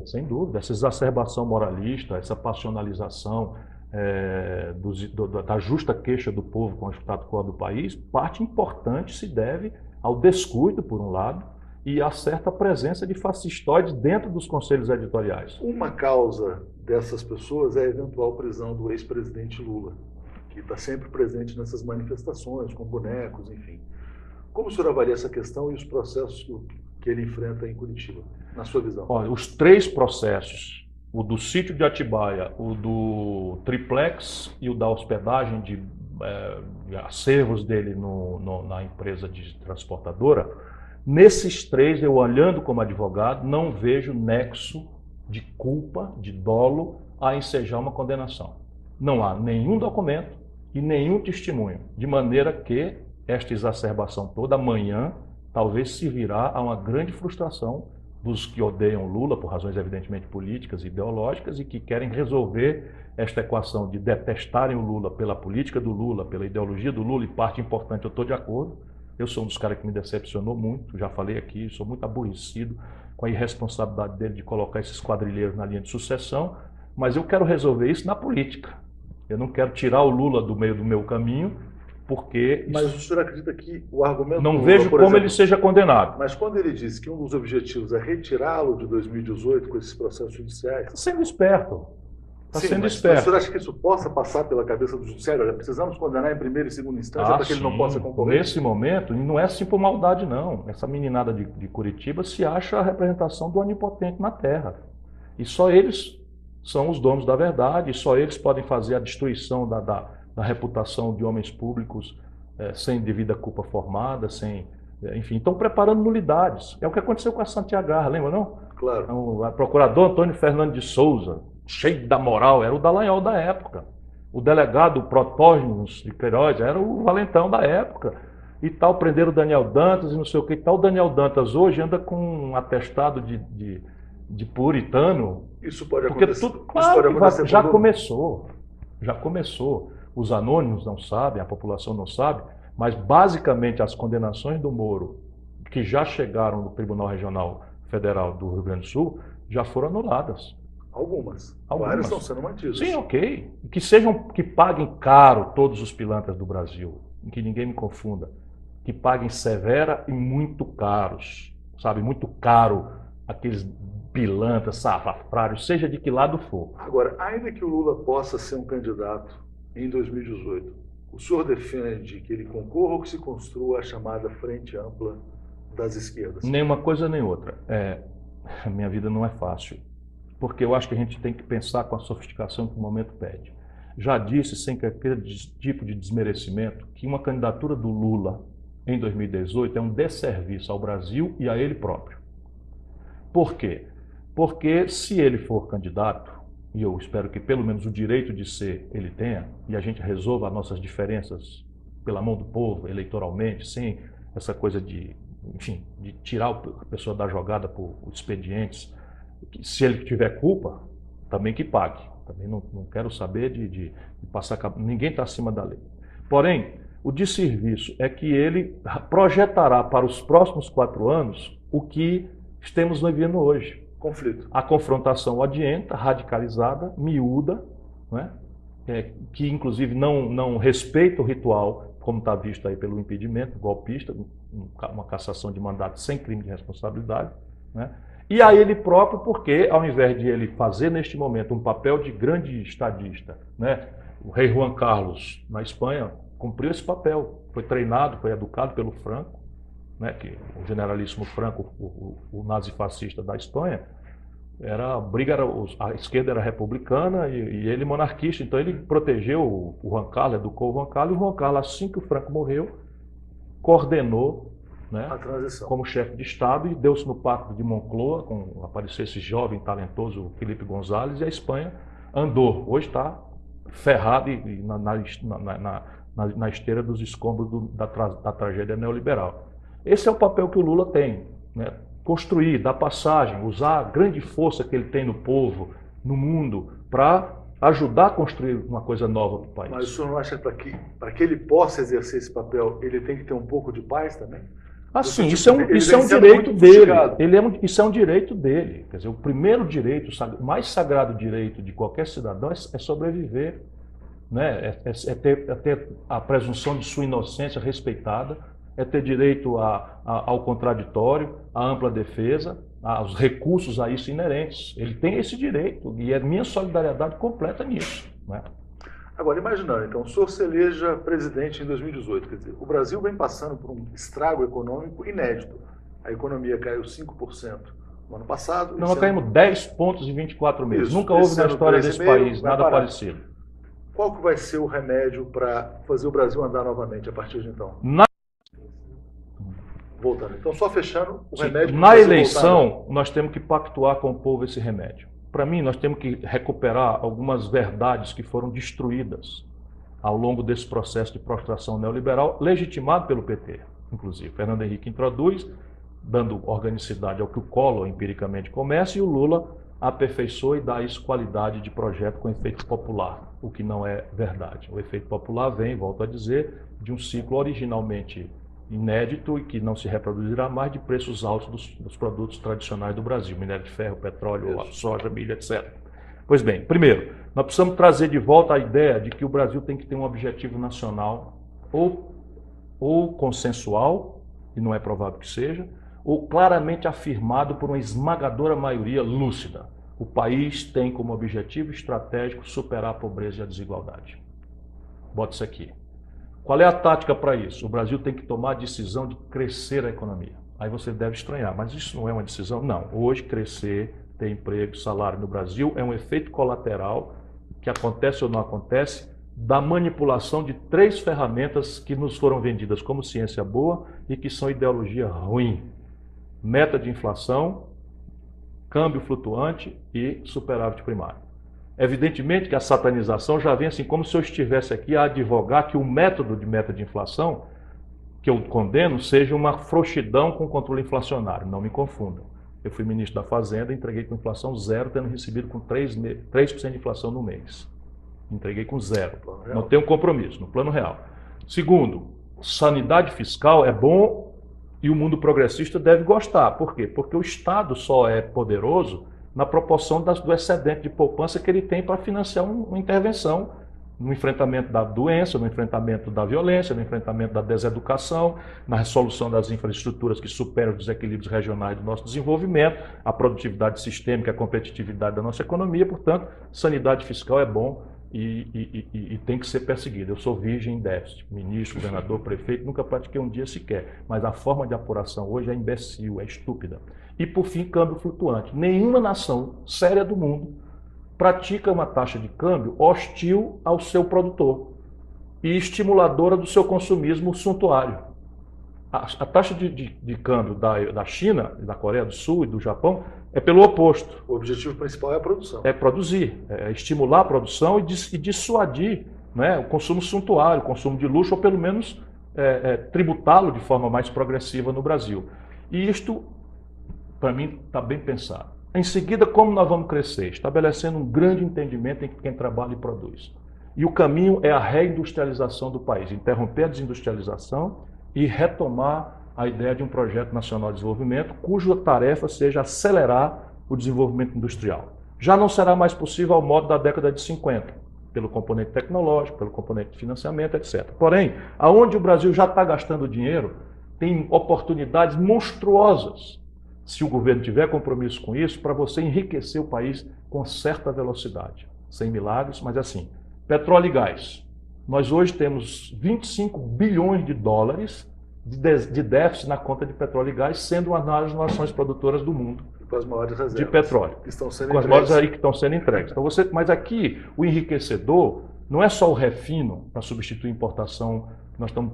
sem dúvida. Essa exacerbação moralista, essa passionalização da justa queixa do povo com o status quo do país, parte importante se deve ao descuido, por um lado, e a certa presença de fascistoides dentro dos conselhos editoriais. Uma causa dessas pessoas é a eventual prisão do ex-presidente Lula, que está sempre presente nessas manifestações, com bonecos, enfim. Como o senhor avalia essa questão e os processos que ele enfrenta em Curitiba, na sua visão? Olha, os 3 processos, o do sítio de Atibaia, o do triplex e o da hospedagem de acervos dele na empresa de transportadora, nesses 3, eu olhando como advogado, não vejo nexo de culpa, de dolo, a ensejar uma condenação. Não há nenhum documento e nenhum testemunho, de maneira que esta exacerbação toda, amanhã talvez se virá a uma grande frustração dos que odeiam Lula, por razões evidentemente políticas e ideológicas, e que querem resolver esta equação de detestarem o Lula pela política do Lula, pela ideologia do Lula, e parte importante eu estou de acordo. Eu sou um dos caras que me decepcionou muito, já falei aqui, sou muito aborrecido com a irresponsabilidade dele de colocar esses quadrilheiros na linha de sucessão, mas eu quero resolver isso na política. Eu não quero tirar o Lula do meio do meu caminho, porque... Mas o senhor acredita que o argumento não do Lula, vejo por como exemplo, ele seja condenado. Mas quando ele disse que um dos objetivos é retirá-lo de 2018 com esses processos judiciais... Está sendo esperto. Está sendo mas esperto. o senhor acha que isso possa passar pela cabeça do judiciário? Olha, precisamos condenar em primeira e segunda instância para que ele não possa concorrer? Nesse momento, e não é assim por maldade, não. Essa meninada de Curitiba se acha a representação do onipotente na Terra. E só eles são os donos da verdade, e só eles podem fazer a destruição da reputação de homens públicos sem devida culpa formada, enfim, estão preparando nulidades. É o que aconteceu com a Santiago, lembra não? Claro. O procurador Antônio Fernando de Souza, cheio da moral, era o Dallagnol da época. O delegado Protógenes de Queiroz era o valentão da época. E tal, prenderam o Daniel Dantas e não sei o que e tal. O Daniel Dantas hoje anda com um atestado de puritano. Isso pode porque acontecer. Tudo, claro, isso pode já começou. Já começou. Os anônimos não sabem, a população não sabe, mas basicamente as condenações do Moro, que já chegaram no Tribunal Regional Federal do Rio Grande do Sul, já foram anuladas. Algumas. Várias estão sendo mantidas. Sim, ok. Que paguem caro todos os pilantras do Brasil, que ninguém me confunda. Que paguem severa e muito caros, sabe? Muito caro aqueles pilantras, safrários, seja de que lado for. Agora, ainda que o Lula possa ser um candidato em 2018, o senhor defende que ele concorra ou que se construa a chamada Frente Ampla das Esquerdas? Nem uma coisa nem outra. A minha vida não é fácil. Porque eu acho que a gente tem que pensar com a sofisticação que o momento pede. Já disse, sem qualquer tipo de desmerecimento, que uma candidatura do Lula em 2018 é um desserviço ao Brasil e a ele próprio. Por quê? Porque se ele for candidato, e eu espero que pelo menos o direito de ser ele tenha, e a gente resolva as nossas diferenças pela mão do povo, eleitoralmente, sem essa coisa de tirar a pessoa da jogada por expedientes. Se ele tiver culpa, também que pague. Também não quero saber de passar... Ninguém está acima da lei. Porém, o desserviço é que ele projetará para os próximos 4 anos o que estamos vivendo hoje. Conflito. A confrontação odienta, radicalizada, miúda, né? Que inclusive não respeita o ritual, como está visto aí pelo impedimento golpista, uma cassação de mandato sem crime de responsabilidade, né? E a ele próprio, porque ao invés de ele fazer neste momento um papel de grande estadista, né? O rei Juan Carlos, na Espanha, cumpriu esse papel, foi treinado, foi educado pelo Franco, né? Que o generalíssimo Franco, o nazifascista da Espanha, a esquerda era republicana e ele monarquista, então ele protegeu o Juan Carlos, educou o Juan Carlos, e o Juan Carlos, assim que o Franco morreu, coordenou, né, a transição como chefe de Estado, e deu-se no Pacto de Moncloa, apareceu esse jovem talentoso Felipe González, e a Espanha andou. Hoje está ferrada na esteira dos escombros da tragédia neoliberal. Esse é o papel que o Lula tem, né? Construir, dar passagem, usar a grande força que ele tem no povo, no mundo, para ajudar a construir uma coisa nova para o país. Mas o senhor não acha que para que ele possa exercer esse papel, ele tem que ter um pouco de paz também? Assim, isso é um direito dele. Isso é um direito dele. Quer dizer, o primeiro direito, o mais sagrado direito de qualquer cidadão é sobreviver, né? É ter a presunção de sua inocência respeitada, é ter direito ao contraditório, à ampla defesa, aos recursos a isso inerentes. Ele tem esse direito e é minha solidariedade completa nisso, né? Agora, imaginando, então, o senhor se eleja presidente em 2018, quer dizer, o Brasil vem passando por um estrago econômico inédito. A economia caiu 5% no ano passado. Nós caímos 10 pontos em 24 meses. Isso, nunca houve na história desse país nada parecido. Qual que vai ser o remédio para fazer o Brasil andar novamente a partir de então? Voltando. Então, só fechando, o remédio... Na eleição, nós temos que pactuar com o povo esse remédio. Para mim, nós temos que recuperar algumas verdades que foram destruídas ao longo desse processo de prostração neoliberal, legitimado pelo PT, inclusive. Fernando Henrique introduz, dando organicidade ao que o Collor empiricamente começa, e o Lula aperfeiçoa e dá isso qualidade de projeto com efeito popular, o que não é verdade. O efeito popular vem, volto a dizer, de um ciclo originalmente inédito e que não se reproduzirá mais, de preços altos dos produtos tradicionais do Brasil, minério de ferro, petróleo, soja, milho, etc. Pois bem, primeiro, nós precisamos trazer de volta a ideia de que o Brasil tem que ter um objetivo nacional ou consensual, e não é provável que seja, ou claramente afirmado por uma esmagadora maioria lúcida. O país tem como objetivo estratégico superar a pobreza e a desigualdade. Bota isso aqui. Qual é a tática para isso? O Brasil tem que tomar a decisão de crescer a economia. Aí você deve estranhar, mas isso não é uma decisão? Não. Hoje, crescer, ter emprego, salário no Brasil é um efeito colateral que acontece ou não acontece da manipulação de 3 ferramentas que nos foram vendidas como ciência boa e que são ideologia ruim. Meta de inflação, câmbio flutuante e superávit primário. Evidentemente que a satanização já vem assim, como se eu estivesse aqui a advogar que o método de meta de inflação que eu condeno seja uma frouxidão com controle inflacionário. Não me confundam. Eu fui ministro da Fazenda, entreguei com inflação zero, tendo recebido com 3% de inflação no mês. Entreguei com zero. Não tenho compromisso, no plano real. Segundo, sanidade fiscal é bom e o mundo progressista deve gostar. Por quê? Porque o Estado só é poderoso na proporção do excedente de poupança que ele tem para financiar uma intervenção no enfrentamento da doença, no enfrentamento da violência, no enfrentamento da deseducação, na resolução das infraestruturas que superam os desequilíbrios regionais do nosso desenvolvimento, a produtividade sistêmica, a competitividade da nossa economia. Portanto, sanidade fiscal é bom e tem que ser perseguida. Eu sou virgem em déficit, ministro, governador, prefeito, nunca pratiquei um dia sequer, mas a forma de apuração hoje é imbecil, é estúpida. E por fim, câmbio flutuante. Nenhuma nação séria do mundo pratica uma taxa de câmbio hostil ao seu produtor e estimuladora do seu consumismo suntuário. A taxa de câmbio da China, da Coreia do Sul e do Japão é pelo oposto. O objetivo principal é a produção. É produzir, é estimular a produção e dissuadir, né, o consumo suntuário, o consumo de luxo, ou pelo menos tributá-lo de forma mais progressiva no Brasil. E isto, para mim, está bem pensado. Em seguida, como nós vamos crescer? Estabelecendo um grande entendimento em quem trabalha e produz. E o caminho é a reindustrialização do país, interromper a desindustrialização e retomar a ideia de um projeto nacional de desenvolvimento, cuja tarefa seja acelerar o desenvolvimento industrial. Já não será mais possível ao modo da década de 50, pelo componente tecnológico, pelo componente de financiamento, etc. Porém, aonde o Brasil já está gastando dinheiro, tem oportunidades monstruosas, se o governo tiver compromisso com isso, para você enriquecer o país com certa velocidade. Sem milagres, mas assim. Petróleo e gás. Nós hoje temos 25 bilhões de dólares de déficit na conta de petróleo e gás, sendo uma das nações produtoras do mundo com as maiores reservas de petróleo. Que estão sendo com as maiores aí que estão sendo entregues. Então mas aqui o enriquecedor não é só o refino para substituir importação. Nós estamos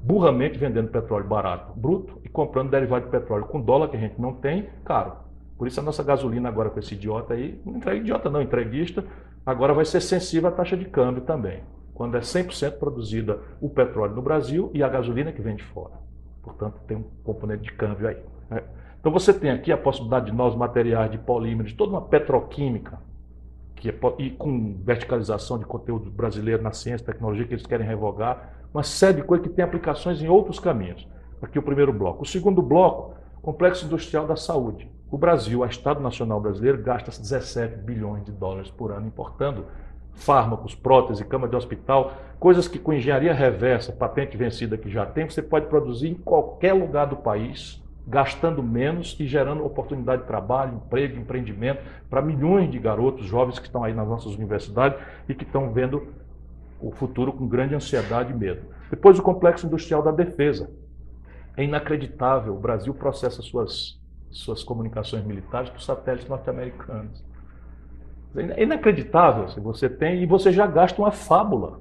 burramente vendendo petróleo barato, bruto, e comprando derivado de petróleo com dólar que a gente não tem, caro. Por isso a nossa gasolina agora com esse idiota aí, não é idiota não, entreguista, agora vai ser sensível à taxa de câmbio também, quando é 100% produzida o petróleo no Brasil e a gasolina que vem de fora. Portanto, tem um componente de câmbio aí. Né? Então você tem aqui a possibilidade de novos materiais, de polímeros, de toda uma petroquímica, e com verticalização de conteúdo brasileiro na ciência e tecnologia que eles querem revogar, uma série de coisas que tem aplicações em outros caminhos. Aqui o primeiro bloco. O segundo bloco, complexo industrial da saúde. O Brasil, o Estado Nacional Brasileiro, gasta 17 bilhões de dólares por ano importando fármacos, prótese, cama de hospital, coisas que com engenharia reversa, patente vencida que já tem, você pode produzir em qualquer lugar do país, gastando menos e gerando oportunidade de trabalho, emprego, empreendimento para milhões de garotos, jovens que estão aí nas nossas universidades e que estão vendo o futuro com grande ansiedade e medo. Depois o complexo industrial da defesa. É inacreditável, o Brasil processa suas comunicações militares por satélites norte-americanos. É inacreditável, se você tem, e você já gasta uma fábula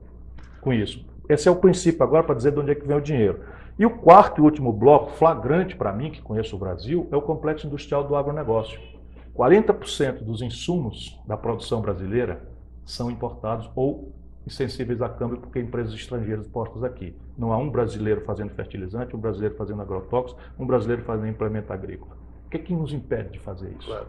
com isso. Esse é o princípio agora para dizer de onde é que vem o dinheiro. E o quarto e último bloco, flagrante para mim, que conheço o Brasil, é o complexo industrial do agronegócio. 40% dos insumos da produção brasileira são importados ou insensíveis a câmbio porque empresas estrangeiras postas aqui. Não há um brasileiro fazendo fertilizante, um brasileiro fazendo agrotóxicos, um brasileiro fazendo implemento agrícola. O que é que nos impede de fazer isso? Claro.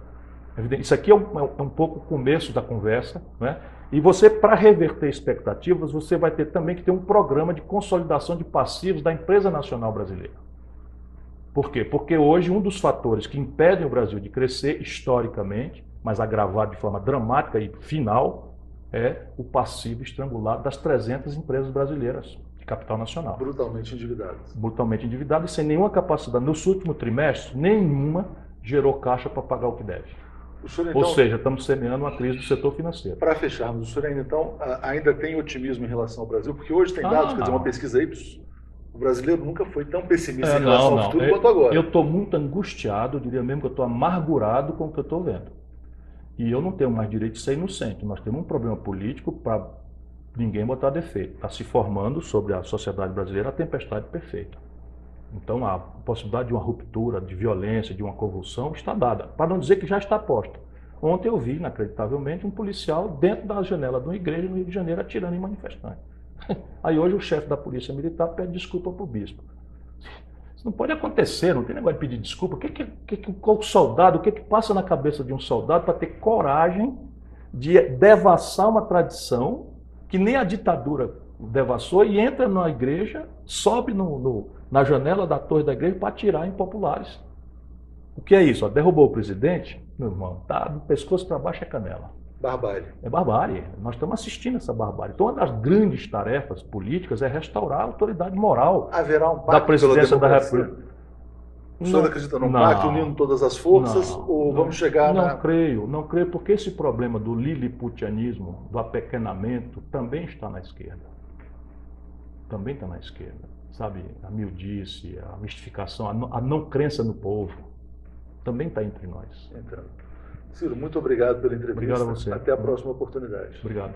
Isso aqui é um pouco o começo da conversa, né? E você, para reverter expectativas, você vai ter também que ter um programa de consolidação de passivos da empresa nacional brasileira. Por quê? Porque hoje um dos fatores que impedem o Brasil de crescer historicamente, mas agravado de forma dramática e final, é o passivo estrangulado das 300 empresas brasileiras de capital nacional. Brutalmente endividadas. Brutalmente endividadas e sem nenhuma capacidade. Nos últimos trimestres, nenhuma gerou caixa para pagar o que deve. Senhor, então, ou seja, estamos semeando uma crise do setor financeiro. Para fecharmos, o senhor ainda tem otimismo em relação ao Brasil? Porque hoje tem dados, quer dizer, uma pesquisa Ipsos, o brasileiro nunca foi tão pessimista em relação ao futuro quanto agora. Eu estou muito angustiado, eu diria mesmo que eu estou amargurado com o que eu estou vendo. E eu não tenho mais direito de ser inocente. Nós temos um problema político para ninguém botar defeito. Está se formando sobre a sociedade brasileira a tempestade perfeita. Então a possibilidade de uma ruptura, de violência, de uma convulsão está dada, para não dizer que já está posta. Ontem eu vi, inacreditavelmente, um policial dentro da janela de uma igreja no Rio de Janeiro atirando em manifestantes. Aí hoje o chefe da polícia militar pede desculpa para o bispo. Isso não pode acontecer, não tem negócio de pedir desculpa. Qual soldado, o que passa na cabeça de um soldado para ter coragem de devassar uma tradição que nem a ditadura devassou e entra na igreja, sobe na janela da torre da igreja para atirar em populares? O que é isso? Derrubou o presidente? Meu irmão, tá do pescoço para baixo é canela. Barbárie. É barbárie. Nós estamos assistindo essa barbárie. Então, uma das grandes tarefas políticas é restaurar a autoridade moral da presidência da República. O senhor acredita num pacto unindo todas as forças? Ou vamos chegar Não creio, porque esse problema do liliputianismo, do apequenamento, também está na esquerda. Também está na esquerda. Sabe, a miudice, a mistificação, a não crença no povo, também está entre nós. Entendo. Ciro, muito obrigado pela entrevista. Obrigado a você. Até a próxima oportunidade. Obrigado.